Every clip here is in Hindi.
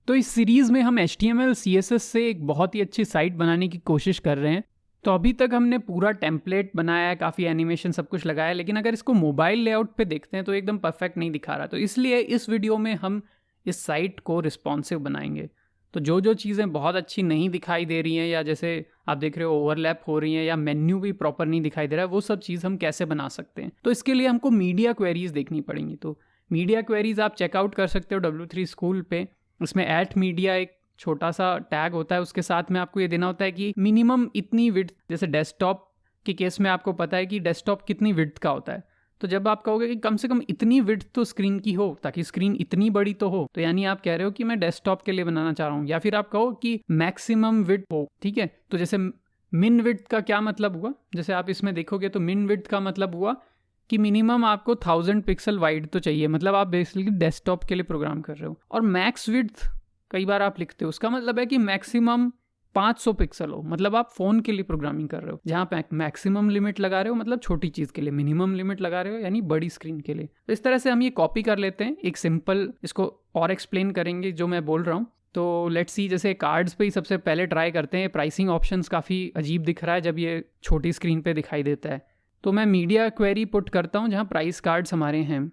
तो इस सीरीज़ में हम HTML CSS से एक बहुत ही अच्छी साइट बनाने की कोशिश कर रहे हैं। तो अभी तक हमने पूरा टेम्पलेट बनाया है, काफ़ी एनिमेशन सब कुछ लगाया है, लेकिन अगर इसको मोबाइल लेआउट पे देखते हैं तो एकदम परफेक्ट नहीं दिखा रहा। तो इसलिए इस वीडियो में हम इस साइट को रिस्पॉन्सिव बनाएंगे। तो जो चीज़ें बहुत अच्छी नहीं दिखाई दे रही हैं, या जैसे आप देख रहे हो ओवरलैप हो रही हैं, या मेन्यू भी प्रॉपर नहीं दिखाई दे रहा है, वो सब चीज़ हम कैसे बना सकते हैं। तो इसके लिए हमको मीडिया क्वेरीज देखनी पड़ेंगी। तो मीडिया क्वेरीज आप चेकआउट कर सकते हो W3 स्कूल पे। इसमें @media एक छोटा सा टैग होता है, उसके साथ में आपको ये देना होता है कि मिनिमम इतनी विड्थ, जैसे डेस्कटॉप के केस में आपको पता है कि डेस्कटॉप कितनी विड्थ का होता है। तो जब आप कहोगे कि कम से कम इतनी विड्थ तो स्क्रीन की हो ताकि स्क्रीन इतनी बड़ी तो हो, तो यानी आप कह रहे हो कि मैं डेस्कटॉप के लिए बनाना चाह रहा हूँ। या फिर आप कहो कि मैक्सिमम विड्थ हो, ठीक है। तो जैसे मिन विड्थ का क्या मतलब हुआ, जैसे आप इसमें देखोगे तो मिन विड्थ का मतलब हुआ कि मिनिमम आपको 1000 पिक्सल वाइड तो चाहिए, मतलब आप बेसिकली डेस्कटॉप के लिए प्रोग्राम कर रहे हो। और मैक्स विड्थ कई बार आप लिखते हो, उसका मतलब है कि मैक्सिमम 500 पिक्सल हो, मतलब आप फ़ोन के लिए प्रोग्रामिंग कर रहे हो। जहाँ पे मैक्सिमम लिमिट लगा रहे हो मतलब छोटी चीज़ के लिए, मिनिमम लिमिट लगा रहे हो यानी बड़ी स्क्रीन के लिए। तो इस तरह से हम ये कॉपी कर लेते हैं, एक सिंपल, इसको और एक्सप्लेन करेंगे जो मैं बोल रहा हूँ। तो लेट्स सी, जैसे कार्ड्स पे ही सबसे पहले ट्राई करते हैं। प्राइसिंग ऑप्शंस काफ़ी अजीब दिख रहा है जब ये छोटी स्क्रीन पे दिखाई देता है। तो मैं मीडिया क्वेरी पुट करता हूँ जहाँ प्राइस कार्ड्स हमारे हैं,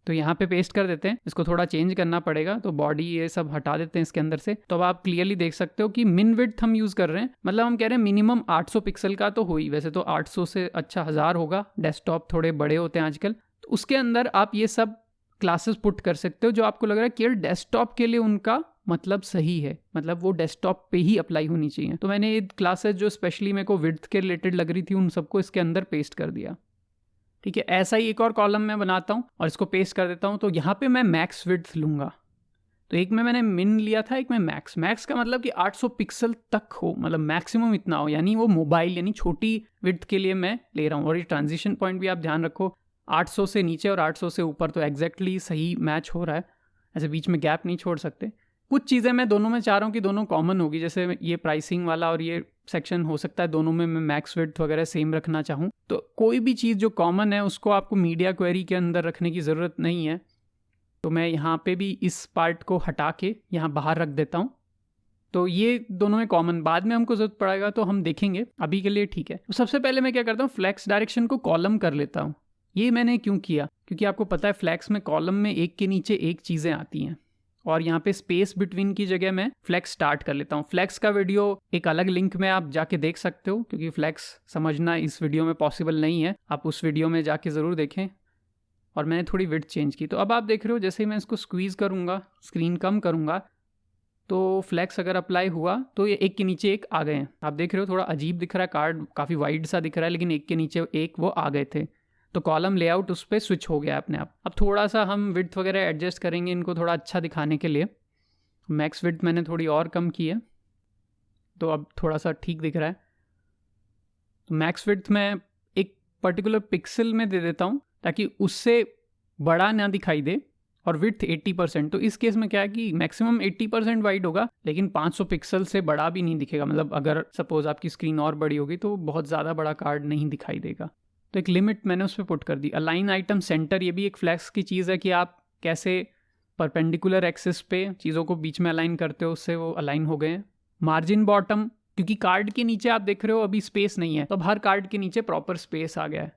तो यहाँ पे पेस्ट कर देते हैं। इसको थोड़ा चेंज करना पड़ेगा, तो बॉडी ये सब हटा देते हैं इसके अंदर से। तो अब आप क्लियरली देख सकते हो कि मिन विड्थ हम यूज़ कर रहे हैं, मतलब हम कह रहे हैं मिनिमम 800 पिक्सल का तो हो ही। वैसे तो 800 से अच्छा 1000 होगा, डेस्कटॉप थोड़े बड़े होते हैं आजकल। तो उसके अंदर आप ये सब क्लासेस पुट कर सकते हो जो आपको लग रहा है कि डेस्कटॉप के लिए उनका मतलब सही है, मतलब वो डेस्कटॉप पे ही अप्लाई होनी चाहिए। तो मैंने ये क्लासेस जो स्पेशली मेरे को विड्थ के रिलेटेड लग रही थी उन सबको इसके अंदर पेस्ट कर दिया। ठीक है, ऐसा ही एक और कॉलम मैं बनाता हूँ और इसको पेस्ट कर देता हूँ। तो यहाँ पे मैं मैक्स विड्थ लूँगा। तो एक में मैंने मिन लिया था, एक में मैक्स। मैक्स का मतलब कि 800 पिक्सल तक हो, मतलब मैक्सिमम इतना हो, यानी वो मोबाइल यानी छोटी विड्थ के लिए मैं ले रहा हूँ। और ये ट्रांजिशन पॉइंट भी आप ध्यान रखो, 800 से नीचे और 800 से ऊपर तो एग्जैक्टली सही मैच हो रहा है, ऐसे बीच में गैप नहीं छोड़ सकते। कुछ चीज़ें मैं दोनों में चाह रहा हूँ कि दोनों कॉमन होगी, जैसे ये प्राइसिंग वाला और ये सेक्शन हो सकता है दोनों में मैं मैक्स विड्थ वगैरह सेम रखना चाहूँ। तो कोई भी चीज़ जो कॉमन है उसको आपको मीडिया क्वेरी के अंदर रखने की ज़रूरत नहीं है। तो मैं यहाँ पे भी इस पार्ट को हटा के यहाँ बाहर रख देता हूँ। तो ये दोनों में कॉमन, बाद में हमको ज़रूरत पड़ेगा तो हम देखेंगे, अभी के लिए ठीक है। तो सबसे पहले मैं क्या करता हूँ, फ्लैक्स डायरेक्शन को कॉलम कर लेता हूँ। ये मैंने क्यों किया, क्योंकि आपको पता है फ्लैक्स में कॉलम में एक के नीचे एक चीज़ें आती हैं, और यहाँ पे स्पेस बिटवीन की जगह मैं फ्लैक्स स्टार्ट कर लेता हूँ। फ्लैक्स का वीडियो एक अलग लिंक में आप जाके देख सकते हो, क्योंकि फ्लैक्स समझना इस वीडियो में पॉसिबल नहीं है, आप उस वीडियो में जाके ज़रूर देखें। और मैंने थोड़ी विड्थ चेंज की। तो अब आप देख रहे हो जैसे ही मैं इसको स्क्वीज़ करूँगा, स्क्रीन कम करूँगा, तो फ्लैक्स अगर अप्लाई हुआ तो ये एक के नीचे एक आ गए हैं। आप देख रहे हो थोड़ा अजीब दिख रहा है, कार्ड काफ़ी वाइड सा दिख रहा है, लेकिन एक के नीचे एक वो आ गए थे। तो कॉलम लेआउट उस पर स्विच हो गया अपने आप। अब थोड़ा सा हम विड्थ वगैरह एडजस्ट करेंगे इनको थोड़ा अच्छा दिखाने के लिए। मैक्स विड्थ मैंने थोड़ी और कम की है, तो अब थोड़ा सा ठीक दिख रहा है। तो मैक्स विड्थ मैं एक पर्टिकुलर पिक्सल में दे देता हूँ ताकि उससे बड़ा ना दिखाई दे, और विड्थ 80%। तो इस केस में क्या है कि मैक्सिमम 80% वाइड होगा, लेकिन 500 पिक्सल से बड़ा भी नहीं दिखेगा। मतलब अगर सपोज आपकी स्क्रीन और बड़ी होगी तो बहुत ज़्यादा बड़ा कार्ड नहीं दिखाई देगा। तो एक लिमिट मैंने उस पर पुट कर दी। अलाइन आइटम सेंटर, ये भी एक फ्लैक्स की चीज़ है कि आप कैसे परपेंडिकुलर एक्सिस पे चीज़ों को बीच में अलाइन करते हो, उससे वो अलाइन हो गए हैं। मार्जिन बॉटम, क्योंकि कार्ड के नीचे आप देख रहे हो अभी स्पेस नहीं है, तो अब हर कार्ड के नीचे प्रॉपर स्पेस आ गया है।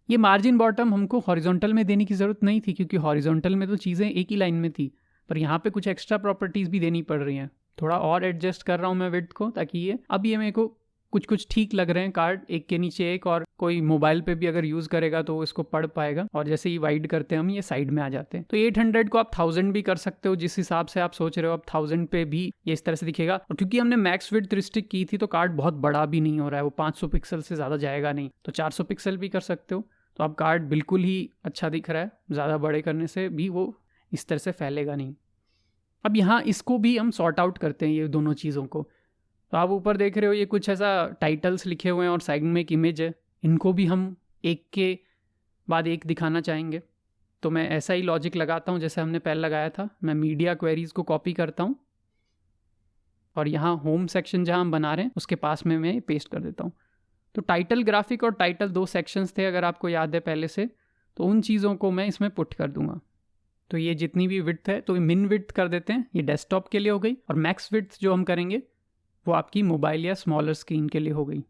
ये मार्जिन बॉटम हमको हॉरिजॉन्टल में देने की ज़रूरत नहीं थी, क्योंकि हॉरिजॉन्टल में तो चीज़ें एक ही लाइन में थी, पर यहाँ पे कुछ एक्स्ट्रा प्रॉपर्टीज़ भी देनी पड़ रही हैं। थोड़ा और एडजस्ट कर रहा हूँ मैं विड्थ को, ताकि ये अब ये मेरे को कुछ ठीक लग रहे हैं कार्ड एक के नीचे एक, और कोई मोबाइल पे भी अगर यूज़ करेगा तो इसको पढ़ पाएगा। और जैसे ही वाइड करते हैं हम ये साइड में आ जाते हैं। तो 800 को आप 1000 भी कर सकते हो, जिस हिसाब से आप सोच रहे हो। अब 1000 पे भी ये इस तरह से दिखेगा। और क्योंकि हमने मैक्स विड्थ रिस्ट्रिक्ट की थी तो कार्ड बहुत बड़ा भी नहीं हो रहा है, वो 500 पिक्सल से ज़्यादा जाएगा नहीं, तो 400 पिक्सल भी कर सकते हो। तो अब कार्ड बिल्कुल ही अच्छा दिख रहा है, ज़्यादा बड़े करने से भी वो इस तरह से फैलेगा नहीं। अब यहाँ इसको भी हम सॉर्ट आउट करते हैं, ये दोनों चीज़ों को। तो आप ऊपर देख रहे हो ये कुछ ऐसा टाइटल्स लिखे हुए हैं और साइड में एक इमेज है, इनको भी हम एक के बाद एक दिखाना चाहेंगे। तो मैं ऐसा ही लॉजिक लगाता हूँ जैसे हमने पहले लगाया था। मैं मीडिया क्वेरीज को कॉपी करता हूँ और यहाँ होम सेक्शन जहाँ हम बना रहे हैं उसके पास में मैं पेस्ट कर देता हूँ। तो टाइटल ग्राफिक और टाइटल 2 सेक्शंस थे, अगर आपको याद है पहले से, तो उन चीज़ों को मैं इसमें पुट कर दूंगा। तो ये जितनी भी विड्थ है तो मिन विड्थ कर देते हैं, ये डेस्कटॉप के लिए हो गई, और मैक्स विड्थ जो हम करेंगे वो आपकी मोबाइल या स्मॉलर स्क्रीन के लिए हो गई।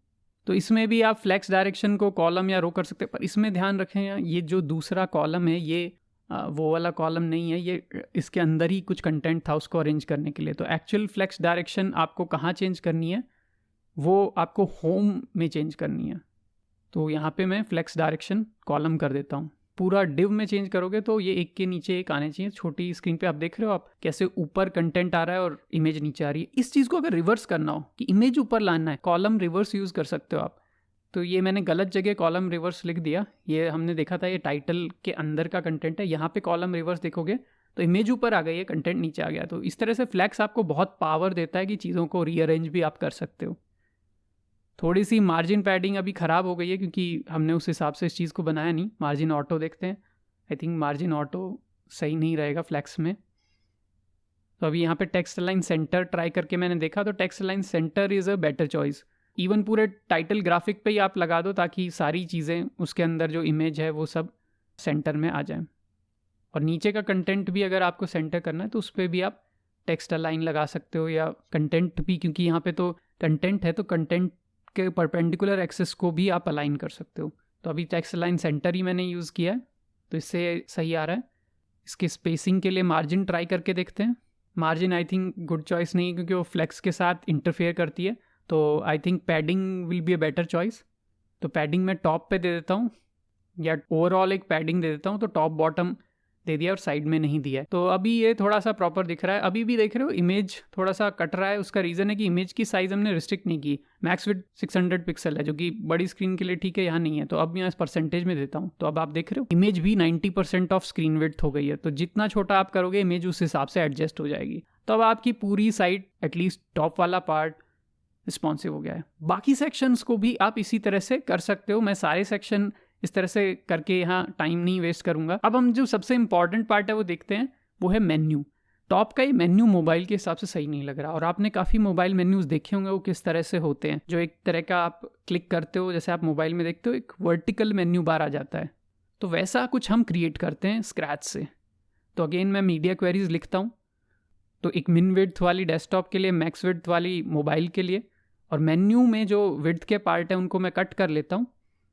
तो इसमें भी आप फ्लेक्स डायरेक्शन को कॉलम या रो कर सकते हैं, पर इसमें ध्यान रखें ये जो दूसरा कॉलम है ये वो वाला कॉलम नहीं है, ये इसके अंदर ही कुछ कंटेंट था उसको अरेंज करने के लिए। तो एक्चुअल फ्लेक्स डायरेक्शन आपको कहाँ चेंज करनी है, वो आपको होम में चेंज करनी है। तो यहाँ पे मैं फ्लेक्स डायरेक्शन कॉलम कर देता हूँ। पूरा डिव में चेंज करोगे तो ये एक के नीचे एक आने चाहिए। छोटी स्क्रीन पे आप देख रहे हो आप कैसे ऊपर कंटेंट आ रहा है और इमेज नीचे आ रही है। इस चीज़ को अगर रिवर्स करना हो कि इमेज ऊपर लाना है, कॉलम रिवर्स यूज़ कर सकते हो आप। तो ये मैंने गलत जगह कॉलम रिवर्स लिख दिया। ये हमने देखा था ये टाइटल के अंदर का कंटेंट है, यहाँ पे कॉलम रिवर्स देखोगे तो इमेज ऊपर आ गई है, कंटेंट नीचे आ गया। तो इस तरह से फ्लैक्स आपको बहुत पावर देता है कि चीज़ों को रीअरेंज भी आप कर सकते हो। थोड़ी सी मार्जिन पैडिंग अभी ख़राब हो गई है क्योंकि हमने उस हिसाब से इस चीज़ को बनाया नहीं। मार्जिन ऑटो देखते हैं, आई थिंक मार्जिन ऑटो सही नहीं रहेगा फ्लैक्स में। तो अभी यहाँ पे टेक्स्ट अलाइन सेंटर ट्राई करके मैंने देखा तो text align centre is a better choice. Even पूरे टाइटल ग्राफिक पे ही आप लगा दो ताकि सारी चीज़ें उसके अंदर जो इमेज है वो सब सेंटर में आ जाए। और नीचे का कंटेंट भी अगर आपको सेंटर करना है तो उस पर भी आप टेक्स्ट अलाइन लगा सकते हो, या कंटेंट भी, क्योंकि यहाँ पे तो कंटेंट है तो कंटेंट के परपेंडिकुलर एक्सेस को भी आप अलाइन कर सकते हो। तो अभी टेक्स्ट अलाइन सेंटर ही मैंने यूज़ किया है तो इससे सही आ रहा है। इसके स्पेसिंग के लिए मार्जिन ट्राई करके देखते हैं। Margin I think good choice नहीं क्योंकि वो फ्लेक्स के साथ इंटरफेयर करती है, तो I think padding will be a better choice. तो पैडिंग मैं टॉप पे दे देता हूँ, या ओवरऑल एक पैडिंग दे देता हूँ। तो टॉप बॉटम दे दिया और साइड में नहीं दिया है। तो अभी ये थोड़ा सा प्रॉपर दिख रहा है। अभी भी देख रहे हो इमेज थोड़ा सा कट रहा है, उसका रीज़न है कि इमेज की साइज़ हमने रिस्ट्रिक्ट नहीं की। मैक्स विड्थ 600 पिक्सल है जो कि बड़ी स्क्रीन के लिए ठीक है, यहाँ नहीं है। तो अब मैं इस परसेंटेज में देता हूँ, तो अब आप देख रहे हो इमेज भी 90% ऑफ स्क्रीन विड्थ हो गई है। तो जितना छोटा आप करोगे इमेज उस हिसाब से एडजस्ट हो जाएगी। तो अब आपकी पूरी साइड एटलीस्ट टॉप वाला पार्ट रिस्पॉन्सिव हो गया है। बाकी सेक्शंस को भी आप इसी तरह से कर सकते हो। मैं सारे सेक्शन इस तरह से करके यहाँ टाइम नहीं वेस्ट करूँगा। अब हम जो सबसे इंपॉर्टेंट पार्ट है वो देखते हैं, वो है मेन्यू। टॉप का ये मेन्यू मोबाइल के हिसाब से सही नहीं लग रहा, और आपने काफ़ी मोबाइल मेन्यूज़ देखे होंगे वो किस तरह से होते हैं। जो एक तरह का आप क्लिक करते हो, जैसे आप मोबाइल में देखते हो एक वर्टिकल मेन्यू बार आ जाता है, तो वैसा कुछ हम क्रिएट करते हैं स्क्रैच से। तो अगेन मैं मीडिया क्वेरीज लिखता हूँ, तो एक मिन विड्थ वाली डेस्कटॉप के लिए, मैक्स विड्थ वाली मोबाइल के लिए, और मेन्यू में जो विड्थ के पार्ट है उनको मैं कट कर लेता हूँ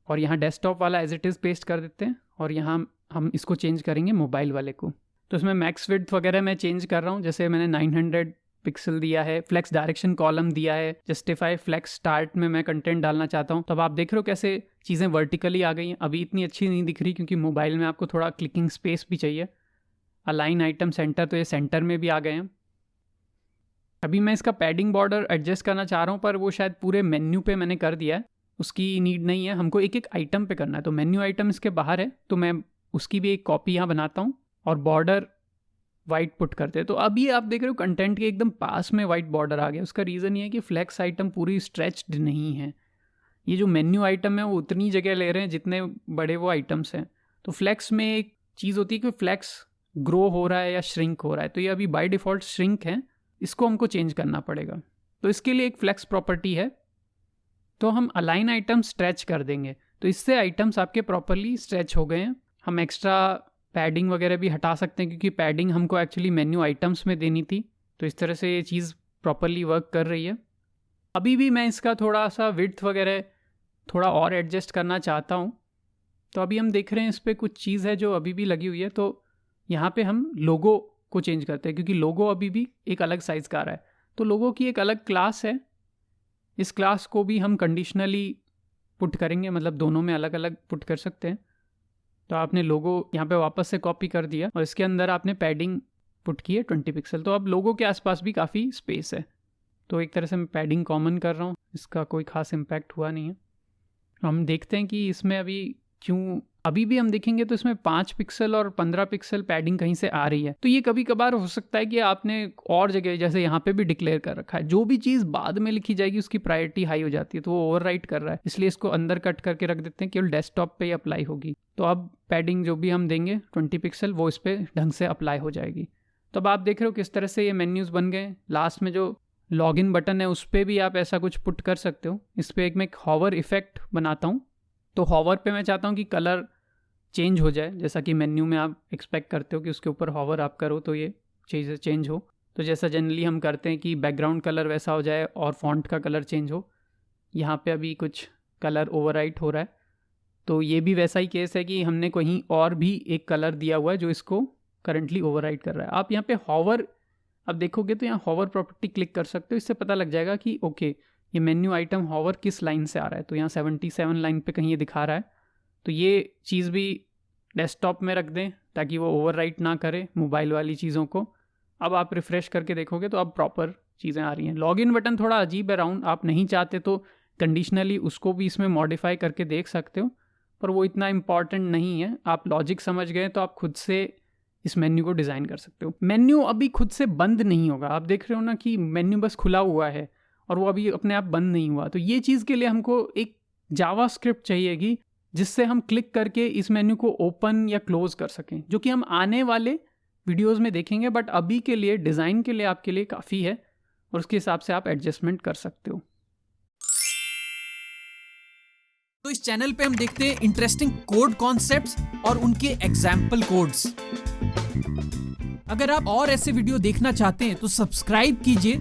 और यहाँ डेस्कटॉप वाला एज इट इज़ पेस्ट कर देते हैं, और यहाँ हम इसको चेंज करेंगे मोबाइल वाले को। तो इसमें मैक्स विड्थ वगैरह मैं चेंज कर रहा हूँ, जैसे मैंने 900 पिक्सल दिया है, फ्लेक्स डायरेक्शन कॉलम दिया है, जस्टिफाई फ्लेक्स स्टार्ट में मैं कंटेंट डालना चाहता हूँ। तो अब आप देख रहे हो कैसे चीज़ें वर्टिकली आ गई हैं। अभी इतनी अच्छी नहीं दिख रही क्योंकि मोबाइल में आपको थोड़ा क्लिकिंग स्पेस भी चाहिए। अलाइन आइटम सेंटर, तो ये सेंटर में भी आ गए हैं। अभी मैं इसका पैडिंग बॉर्डर एडजस्ट करना चाह रहा हूँ, पर वो शायद पूरे मेन्यू पे मैंने कर दिया है, उसकी नीड नहीं है। हमको एक एक आइटम पे करना है, तो मेन्यू आइटम इसके बाहर है, तो मैं उसकी भी एक कॉपी यहाँ बनाता हूँ और बॉर्डर वाइट पुट करते हैं। तो अब ये आप देख रहे हो कंटेंट के एकदम पास में वाइट बॉर्डर आ गया। उसका रीज़न ये है कि फ्लेक्स आइटम पूरी स्ट्रेच्ड नहीं है। ये जो मेन्यू आइटम है वो उतनी जगह ले रहे हैं जितने बड़े वो आइटम्स हैं। तो फ्लेक्स में एक चीज़ होती है कि फ्लेक्स ग्रो हो रहा है या श्रिंक हो रहा है, तो ये अभी बाय डिफ़ॉल्ट श्रिंक है, इसको हमको चेंज करना पड़ेगा। तो इसके लिए एक फ्लेक्स प्रॉपर्टी है, तो हम अलाइन आइटम स्ट्रेच कर देंगे, तो इससे आइटम्स आपके प्रॉपरली स्ट्रेच हो गए हैं। हम एक्स्ट्रा पैडिंग वगैरह भी हटा सकते हैं क्योंकि पैडिंग हमको एक्चुअली मेन्यू आइटम्स में देनी थी। तो इस तरह से ये चीज़ प्रॉपरली वर्क कर रही है। अभी भी मैं इसका थोड़ा सा विड्थ वगैरह थोड़ा और एडजस्ट करना चाहता हूँ। तो अभी हम देख रहे हैं इस पर कुछ चीज़ है जो अभी भी लगी हुई है, तो यहाँ पे हम लोगो को चेंज करते हैं क्योंकि लोगो अभी भी एक अलग साइज़ का आ रहा है। तो लोगो की एक अलग क्लास है, इस क्लास को भी हम कंडीशनली पुट करेंगे, मतलब दोनों में अलग अलग पुट कर सकते हैं। तो आपने लोगो यहाँ पे वापस से कॉपी कर दिया और इसके अंदर आपने पैडिंग पुट की है 20 पिक्सल। तो अब लोगो के आसपास भी काफ़ी स्पेस है, तो एक तरह से मैं पैडिंग कॉमन कर रहा हूँ, इसका कोई खास इम्पैक्ट हुआ नहीं है। हम देखते हैं कि इसमें अभी क्यों, अभी भी हम देखेंगे तो इसमें 5 पिक्सल और 15 पिक्सल पैडिंग कहीं से आ रही है। तो ये कभी कभार हो सकता है कि आपने और जगह जैसे यहाँ पे भी डिक्लेयर कर रखा है, जो भी चीज़ बाद में लिखी जाएगी उसकी प्रायोरिटी हाई हो जाती है, तो वो ओवरराइट कर रहा है, इसलिए इसको अंदर कट करके रख देते हैं, केवल डेस्कटॉप पे ही अप्लाई होगी। तो अब पैडिंग जो भी हम देंगे 20 पिक्सल वो इस पर ढंग से अप्लाई हो जाएगी। तो अब आप देख रहे हो किस तरह से ये मेन्यूज़ बन गए। लास्ट में जो लॉगिन बटन है उस पर भी आप ऐसा कुछ पुट कर सकते हो। इस पर मैं एक हॉवर इफेक्ट बनाता हूँ, तो हॉवर पे मैं चाहता हूँ कि कलर चेंज हो जाए, जैसा कि मेन्यू में आप एक्सपेक्ट करते हो कि उसके ऊपर हॉवर आप करो तो ये चीज़ें चेंज हो। तो जैसा जनरली हम करते हैं कि बैकग्राउंड कलर वैसा हो जाए और फॉन्ट का कलर चेंज हो, यहाँ पे अभी कुछ कलर ओवरराइट हो रहा है, तो ये भी वैसा ही केस है कि हमने कहीं और भी एक कलर दिया हुआ है जो इसको करंटली ओवरराइट कर रहा है। आप यहाँ पे हॉवर अब देखोगे तो यहाँ हॉवर प्रॉपर्टी क्लिक कर सकते हो, इससे पता लग जाएगा कि ओके ये मेन्यू आइटम हॉवर किस लाइन से आ रहा है। तो यहाँ 77 लाइन पे कहीं ये दिखा रहा है, तो ये चीज़ भी डेस्कटॉप में रख दें ताकि वो ओवरराइट ना करे मोबाइल वाली चीज़ों को। अब आप रिफ़्रेश करके देखोगे तो अब प्रॉपर चीज़ें आ रही हैं। लॉगिन बटन थोड़ा अजीब है राउंड, आप नहीं चाहते तो कंडीशनली उसको भी इसमें मॉडिफाई करके देख सकते हो, पर वो इतना इम्पॉर्टेंट नहीं है। आप लॉजिक समझ गए तो आप खुद से इस मेन्यू को डिज़ाइन कर सकते हो। मेन्यू अभी खुद से बंद नहीं होगा, आप देख रहे हो ना कि मेन्यू बस खुला हुआ है और वो अभी अपने आप बंद नहीं हुआ। तो ये चीज़ के लिए हमको एक जावास्क्रिप्ट चाहिएगी जिससे हम क्लिक करके इस मेन्यू को ओपन या क्लोज कर सकें, जो कि हम आने वाले वीडियोस में देखेंगे। बट अभी के लिए डिज़ाइन के लिए आपके लिए काफ़ी है और उसके हिसाब से आप एडजस्टमेंट कर सकते हो। तो इस चैनल पे हम देखते हैं इंटरेस्टिंग कोड कॉन्सेप्ट्स और उनके एग्जाम्पल कोड्स। अगर आप और ऐसे वीडियो देखना चाहते हैं तो सब्सक्राइब कीजिए